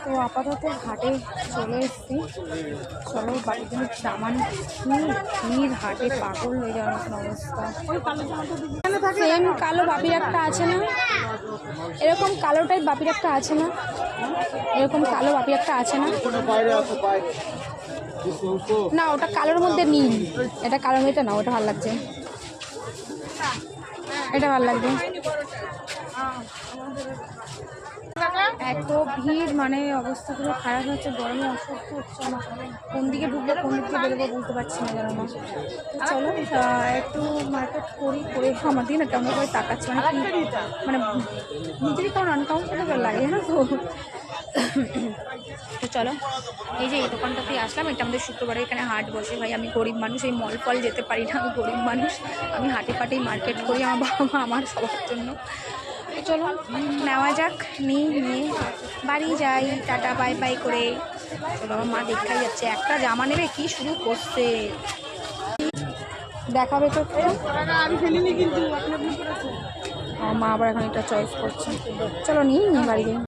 তো আপাতত ঘাটে চলে এসেছি, চলো বাড়ির জন্য জামা নিচ্ছি। ভিড় হাটে, পাগল হয়ে যাওয়ার মতন অবস্থা। সেম কালো বাপির একটা আছে না, এরকম কালোটাই বাপির একটা আছে না, এরকম কালো বাপির একটা আছে না, না ওটা কালোর মধ্যে নীল, এটা কালোর মধ্যে না, ওটা ভালো লাগছে, এটা ভালো লাগবে। এত ভিড়, মানে অবস্থা পুরো খারাপ হচ্ছে, গরমে অসুস্থ হচ্ছে আমার। কোন দিকে ঢুকবো কোন দিক থেকে বেরোবো বুঝতে পারছি না জানো না। চলো একটু মার্কেট করে আমার দিকে না কেমন করে তাকাচ্ছে, মানে মানে নিজেরই কেমন আনকমফোর্টেবল লাগে না তো। তো চলো, এই যে এই দোকানটাতে আসলাম, এটা আমাদের শুক্রবারে এখানে হাট বসে। ভাই আমি গরিব মানুষ, এই মল ফল যেতে পারি না, আমি গরিব মানুষ, আমি হাটে ফাটেই মার্কেট করি আমার বাবা মা আমার সবার জন্য। তো চলো নেওয়া যাক, নিয়ে বাড়ি যাই, টাটা বাই বাই করে। চলো আমার মা দেখাই যাচ্ছে, একটা জামা নেবে কি শুরু করছে, দেখাবে তো আমি ফেলিনি কিন্তু আমার মা আবার এখন একটা চয়েস করছে। চলো নিয়ে বাড়ি যাই।